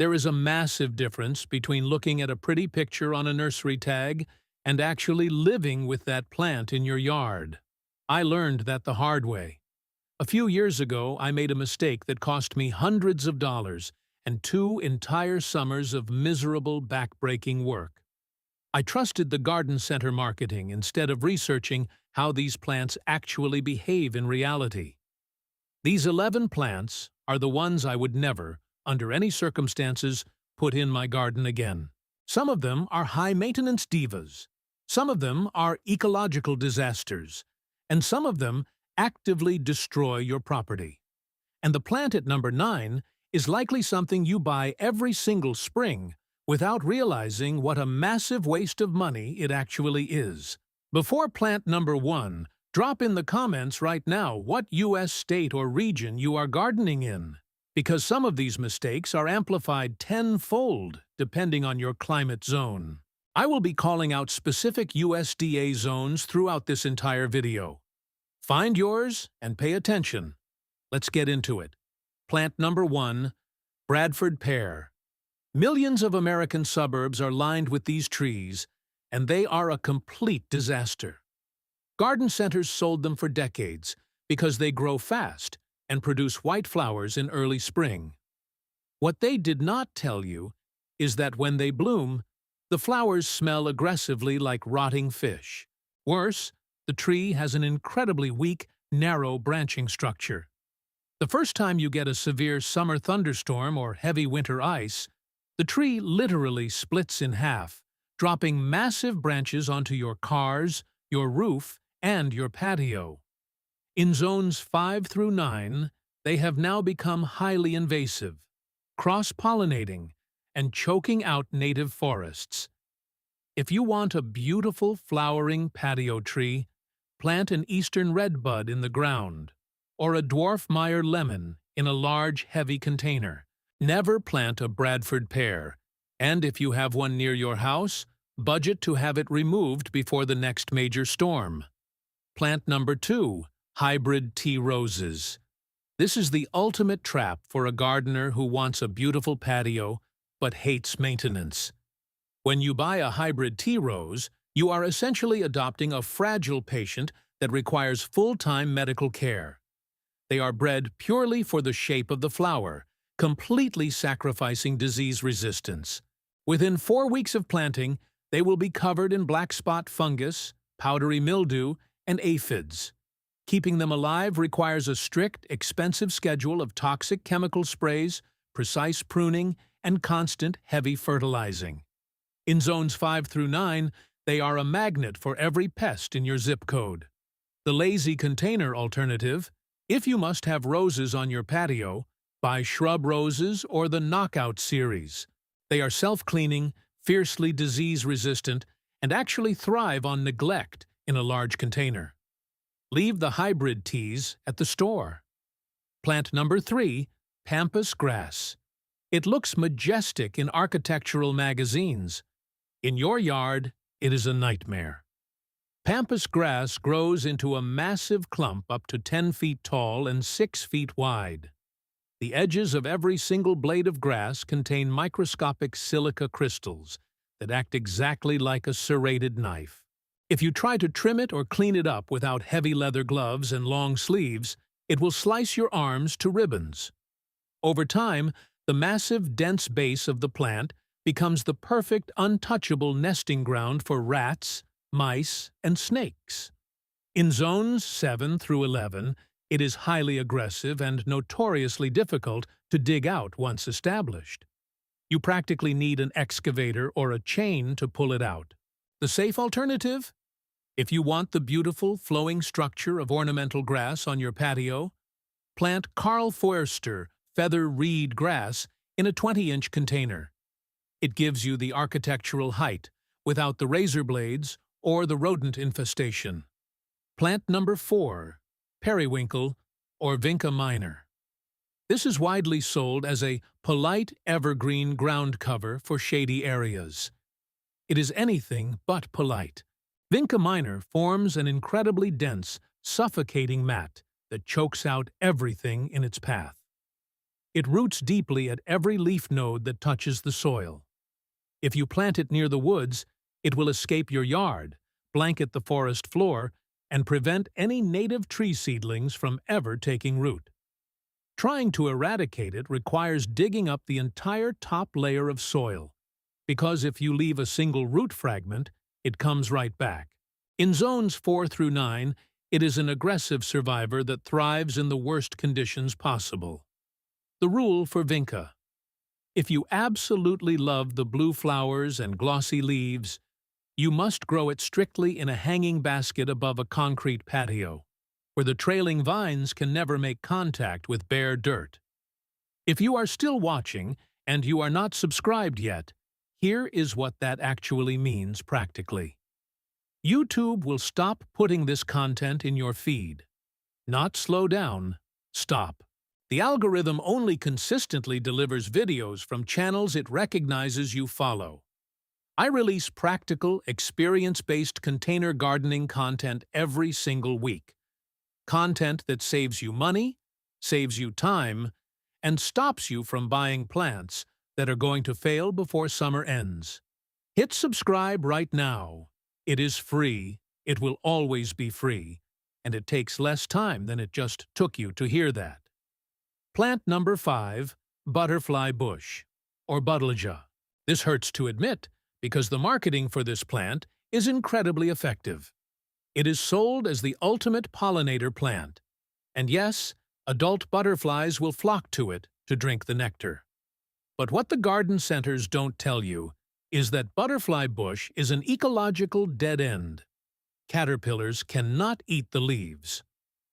There is a massive difference between looking at a pretty picture on a nursery tag and actually living with that plant in your yard. I learned that the hard way. A few years ago, I made a mistake that cost me hundreds of dollars and 2 entire summers of miserable, back-breaking work. I trusted the garden center marketing instead of researching how these plants actually behave in reality. These 11 plants are the ones I would never, under any circumstances, put in my garden again. Some of them are high-maintenance divas. Some of them are ecological disasters. And some of them actively destroy your property. And the plant at number 9 is likely something you buy every single spring without realizing what a massive waste of money it actually is. Before plant number 1, drop in the comments right now what U.S. state or region you are gardening in, because some of these mistakes are amplified tenfold depending on your climate zone. I will be calling out specific USDA zones throughout this entire video. Find yours and pay attention. Let's get into it. Plant number 1, Bradford pear. Millions of American suburbs are lined with these trees, and they are a complete disaster. Garden centers sold them for decades because they grow fast and produce white flowers in early spring. What they did not tell you is that when they bloom, the flowers smell aggressively like rotting fish. Worse, the tree has an incredibly weak, narrow branching structure. The first time you get a severe summer thunderstorm or heavy winter ice, the tree literally splits in half, dropping massive branches onto your cars, your roof, and your patio. In zones 5 through 9, they have now become highly invasive, cross-pollinating, and choking out native forests. If you want a beautiful flowering patio tree, plant an eastern redbud in the ground, or a dwarf Meyer lemon in a large, heavy container. Never plant a Bradford pear, and if you have one near your house, budget to have it removed before the next major storm. Plant number 2, hybrid tea roses. This is the ultimate trap for a gardener who wants a beautiful patio but hates maintenance. When you buy a hybrid tea rose, you are essentially adopting a fragile patient that requires full-time medical care. They are bred purely for the shape of the flower, completely sacrificing disease resistance. Within 4 weeks of planting, they will be covered in black spot fungus, powdery mildew, and aphids. Keeping them alive requires a strict, expensive schedule of toxic chemical sprays, precise pruning, and constant, heavy fertilizing. In zones 5 through 9, they are a magnet for every pest in your zip code. The lazy container alternative: if you must have roses on your patio, buy shrub roses or the Knockout series. They are self-cleaning, fiercely disease-resistant, and actually thrive on neglect in a large container. Leave the hybrid teas at the store. Plant number 3, pampas grass. It looks majestic in architectural magazines. In your yard, it is a nightmare. Pampas grass grows into a massive clump up to 10 feet tall and 6 feet wide. The edges of every single blade of grass contain microscopic silica crystals that act exactly like a serrated knife. If you try to trim it or clean it up without heavy leather gloves and long sleeves, it will slice your arms to ribbons. Over time, the massive, dense base of the plant becomes the perfect, untouchable nesting ground for rats, mice, and snakes. In zones 7 through 11, it is highly aggressive and notoriously difficult to dig out once established. You practically need an excavator or a chain to pull it out. The safe alternative? If you want the beautiful, flowing structure of ornamental grass on your patio, plant Karl Foerster feather reed grass in a 20-inch container. It gives you the architectural height without the razor blades or the rodent infestation. Plant number 4, periwinkle or Vinca minor. This is widely sold as a polite evergreen ground cover for shady areas. It is anything but polite. Vinca minor forms an incredibly dense, suffocating mat that chokes out everything in its path. It roots deeply at every leaf node that touches the soil. If you plant it near the woods, it will escape your yard, blanket the forest floor, and prevent any native tree seedlings from ever taking root. Trying to eradicate it requires digging up the entire top layer of soil, because if you leave a single root fragment, it comes right back. In zones 4 through 9, it is an aggressive survivor that thrives in the worst conditions possible. The rule for vinca: if you absolutely love the blue flowers and glossy leaves, you must grow it strictly in a hanging basket above a concrete patio, where the trailing vines can never make contact with bare dirt. If you are still watching and you are not subscribed yet, here is what that actually means practically. YouTube will stop putting this content in your feed. Not slow down, stop. The algorithm only consistently delivers videos from channels it recognizes you follow. I release practical, experience-based container gardening content every single week. Content that saves you money, saves you time, and stops you from buying plants that are going to fail before summer ends. Hit subscribe right now. It is free, it will always be free, and it takes less time than it just took you to hear that. Plant number 5, butterfly bush, or Buddleja. This hurts to admit, because the marketing for this plant is incredibly effective. It is sold as the ultimate pollinator plant. And yes, adult butterflies will flock to it to drink the nectar. But what the garden centers don't tell you is that butterfly bush is an ecological dead end. Caterpillars cannot eat the leaves.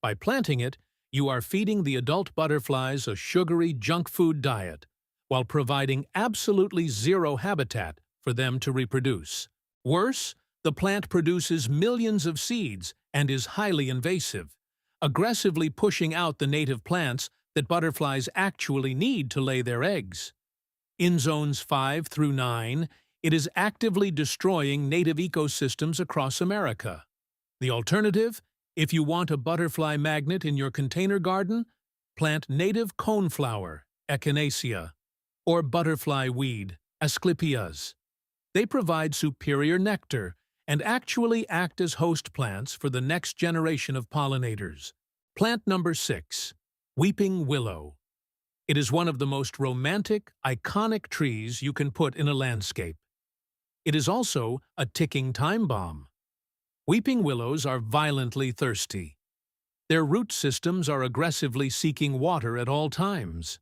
By planting it, you are feeding the adult butterflies a sugary junk food diet, while providing absolutely zero habitat for them to reproduce. Worse, the plant produces millions of seeds and is highly invasive, aggressively pushing out the native plants that butterflies actually need to lay their eggs. In zones 5 through 9, it is actively destroying native ecosystems across America. The alternative: if you want a butterfly magnet in your container garden, plant native coneflower, Echinacea, or butterfly weed, Asclepias. They provide superior nectar and actually act as host plants for the next generation of pollinators. Plant number 6, weeping willow. It is one of the most romantic, iconic trees you can put in a landscape. It is also a ticking time bomb. Weeping willows are violently thirsty. Their root systems are aggressively seeking water at all times.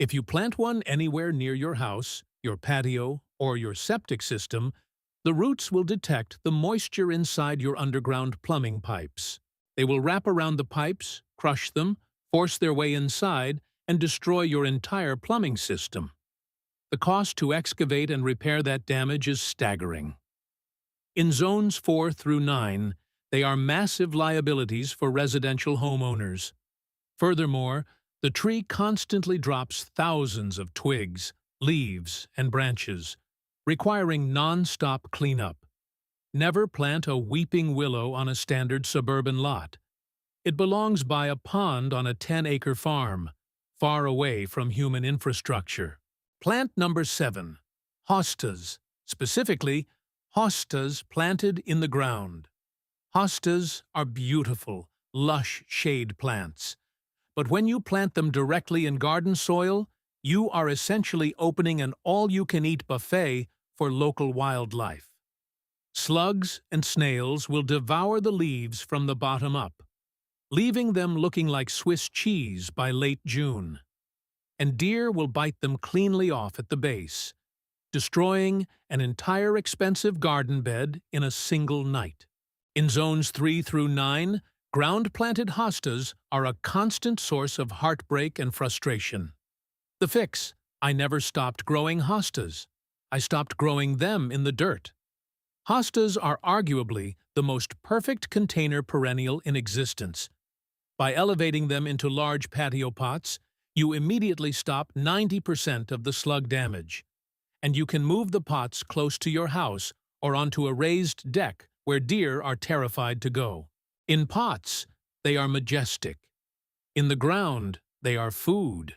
If you plant one anywhere near your house, your patio, or your septic system, the roots will detect the moisture inside your underground plumbing pipes. They will wrap around the pipes, crush them, force their way inside, and destroy your entire plumbing system. The cost to excavate and repair that damage is staggering. In zones 4 through 9, they are massive liabilities for residential homeowners. Furthermore, the tree constantly drops thousands of twigs, leaves, and branches, requiring non-stop cleanup. Never plant a weeping willow on a standard suburban lot. It belongs by a pond on a 10-acre farm, far away from human infrastructure. Plant number 7, hostas, specifically hostas planted in the ground. Hostas are beautiful, lush shade plants. But when you plant them directly in garden soil, you are essentially opening an all-you-can-eat buffet for local wildlife. Slugs and snails will devour the leaves from the bottom up, leaving them looking like Swiss cheese by late June. And deer will bite them cleanly off at the base, destroying an entire expensive garden bed in a single night. In zones 3 through 9, ground-planted hostas are a constant source of heartbreak and frustration. The fix: I never stopped growing hostas. I stopped growing them in the dirt. Hostas are arguably the most perfect container perennial in existence. By elevating them into large patio pots, you immediately stop 90% of the slug damage. And you can move the pots close to your house or onto a raised deck where deer are terrified to go. In pots, they are majestic. In the ground, they are food.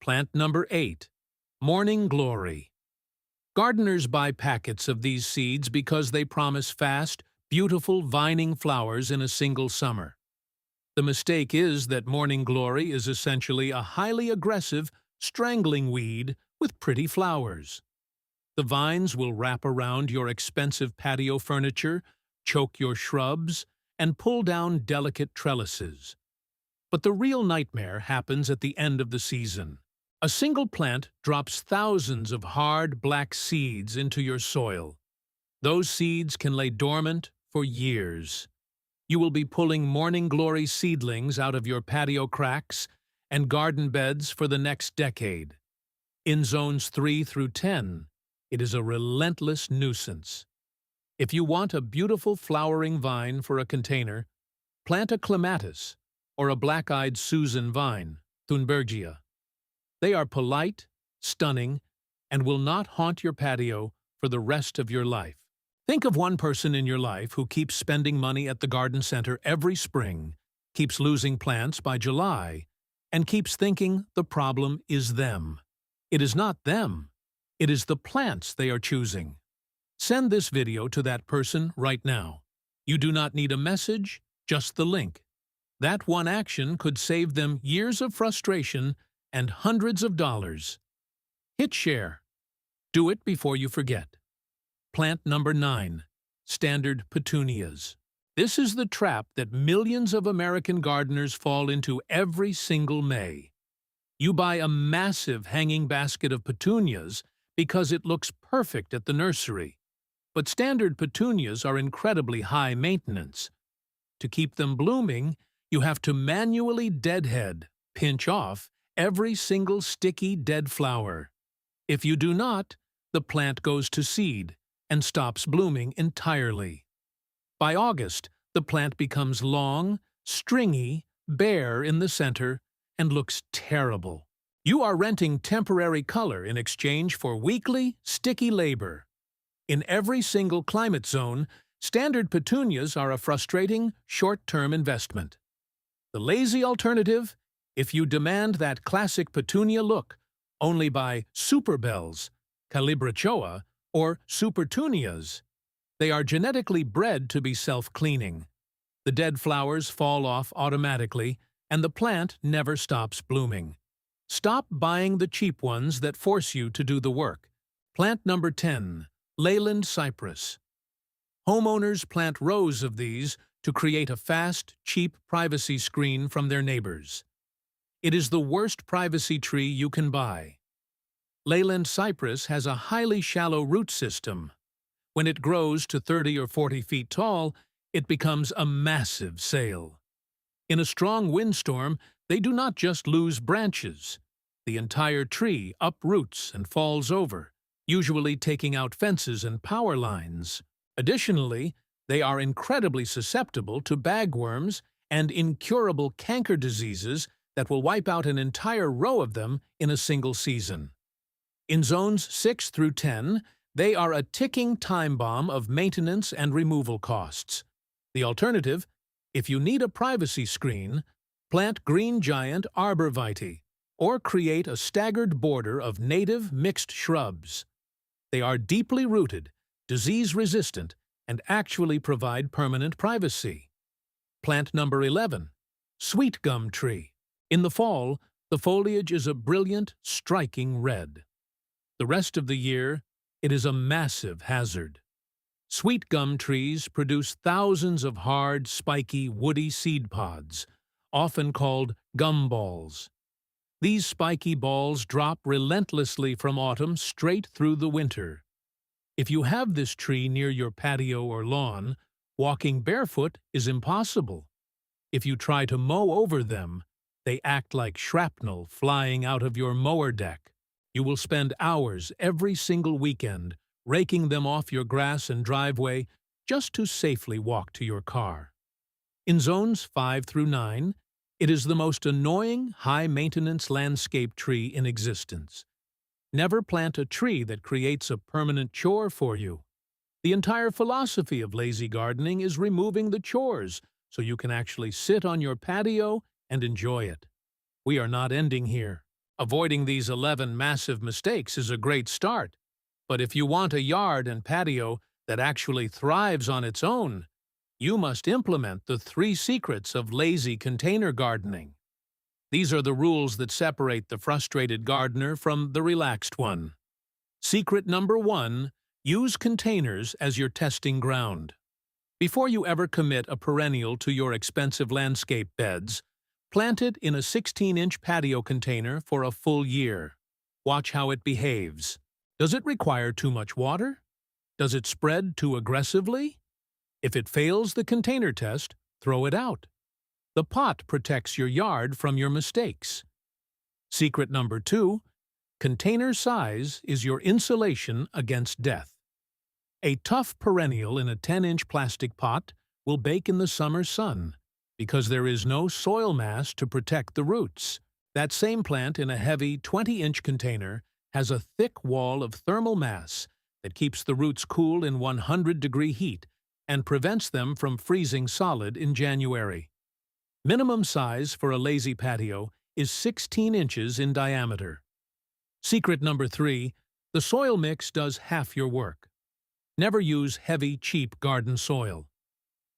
Plant number 8. Morning Glory. Gardeners buy packets of these seeds because they promise fast, beautiful vining flowers in a single summer. The mistake is that Morning Glory is essentially a highly aggressive, strangling weed with pretty flowers. The vines will wrap around your expensive patio furniture, choke your shrubs, and pull down delicate trellises. But the real nightmare happens at the end of the season. A single plant drops thousands of hard, black seeds into your soil. Those seeds can lay dormant for years. You will be pulling Morning Glory seedlings out of your patio cracks and garden beds for the next decade. In zones 3 through 10, it is a relentless nuisance. If you want a beautiful flowering vine for a container, plant a clematis or a black-eyed Susan vine, Thunbergia. They are polite, stunning, and will not haunt your patio for the rest of your life. Think of one person in your life who keeps spending money at the garden center every spring, keeps losing plants by July, and keeps thinking the problem is them. It is not them. It is the plants they are choosing. Send this video to that person right now. You do not need a message, just the link. That one action could save them years of frustration and hundreds of dollars. Hit share. Do it before you forget. Plant number 9. Standard petunias. This is the trap that millions of American gardeners fall into every single May. You buy a massive hanging basket of petunias because it looks perfect at the nursery. But standard petunias are incredibly high maintenance. To keep them blooming, you have to manually deadhead, pinch off, every single sticky dead flower. If you do not, the plant goes to seed and stops blooming entirely. By August, the plant becomes long, stringy, bare in the center, and looks terrible. You are renting temporary color in exchange for weekly, sticky labor. In every single climate zone, standard petunias are a frustrating, short-term investment. The lazy alternative: if you demand that classic petunia look, only buy Superbells, Calibrachoa, or Supertunias. They are genetically bred to be self-cleaning. The dead flowers fall off automatically, and the plant never stops blooming. Stop buying the cheap ones that force you to do the work. Plant number 10. Leyland Cypress. Homeowners plant rows of these to create a fast, cheap privacy screen from their neighbors. It is the worst privacy tree you can buy. Leyland cypress has a highly shallow root system. When it grows to 30 or 40 feet tall, it becomes a massive sail. In a strong windstorm, they do not just lose branches. The entire tree uproots and falls over, usually taking out fences and power lines. Additionally, they are incredibly susceptible to bagworms and incurable canker diseases that will wipe out an entire row of them in a single season. In zones 6 through 10, they are a ticking time bomb of maintenance and removal costs. The alternative: if you need a privacy screen, plant green giant arborvitae, or create a staggered border of native mixed shrubs. They are deeply rooted, disease-resistant, and actually provide permanent privacy. Plant number 11. Sweet gum tree. In the fall, the foliage is a brilliant, striking red. The rest of the year, it is a massive hazard. Sweet gum trees produce thousands of hard, spiky, woody seed pods, often called gumballs. These spiky balls drop relentlessly from autumn straight through the winter. If you have this tree near your patio or lawn, walking barefoot is impossible. If you try to mow over them, they act like shrapnel flying out of your mower deck. You will spend hours every single weekend raking them off your grass and driveway just to safely walk to your car. In zones 5 through 9, it is the most annoying, high-maintenance landscape tree in existence. Never plant a tree that creates a permanent chore for you. The entire philosophy of lazy gardening is removing the chores so you can actually sit on your patio and enjoy it. We are not ending here. Avoiding these 11 massive mistakes is a great start, but if you want a yard and patio that actually thrives on its own, you must implement the 3 secrets of lazy container gardening. These are the rules that separate the frustrated gardener from the relaxed one. Secret number 1, use containers as your testing ground. Before you ever commit a perennial to your expensive landscape beds, plant it in a 16-inch patio container for a full year. Watch how it behaves. Does it require too much water? Does it spread too aggressively? If it fails the container test, throw it out. The pot protects your yard from your mistakes. Secret number 2, container size is your insulation against death. A tough perennial in a 10-inch plastic pot will bake in the summer sun because there is no soil mass to protect the roots. That same plant in a heavy 20-inch container has a thick wall of thermal mass that keeps the roots cool in 100-degree heat and prevents them from freezing solid in January. Minimum size for a lazy patio is 16 inches in diameter. Secret number 3, the soil mix does half your work. Never use heavy, cheap garden soil.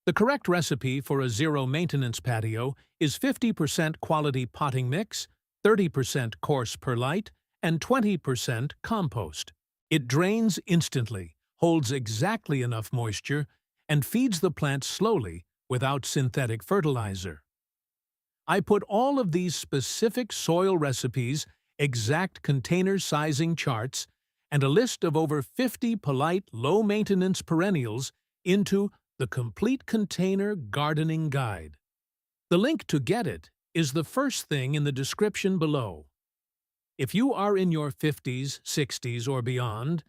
The correct recipe for a zero-maintenance patio is 50% quality potting mix, 30% coarse perlite, and 20% compost. It drains instantly, holds exactly enough moisture, and feeds the plant slowly without synthetic fertilizer. I put all of these specific soil recipes, exact container sizing charts, and a list of over 50 polite, low-maintenance perennials into the Complete Container Gardening Guide. The link to get it is the first thing in the description below. If you are in your 50s, 60s, or beyond,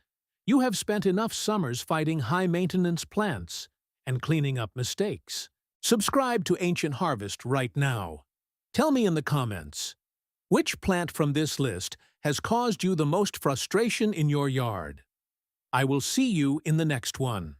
you have spent enough summers fighting high-maintenance plants and cleaning up mistakes. Subscribe to Ancient Harvest right now. Tell me in the comments, which plant from this list has caused you the most frustration in your yard? I will see you in the next one.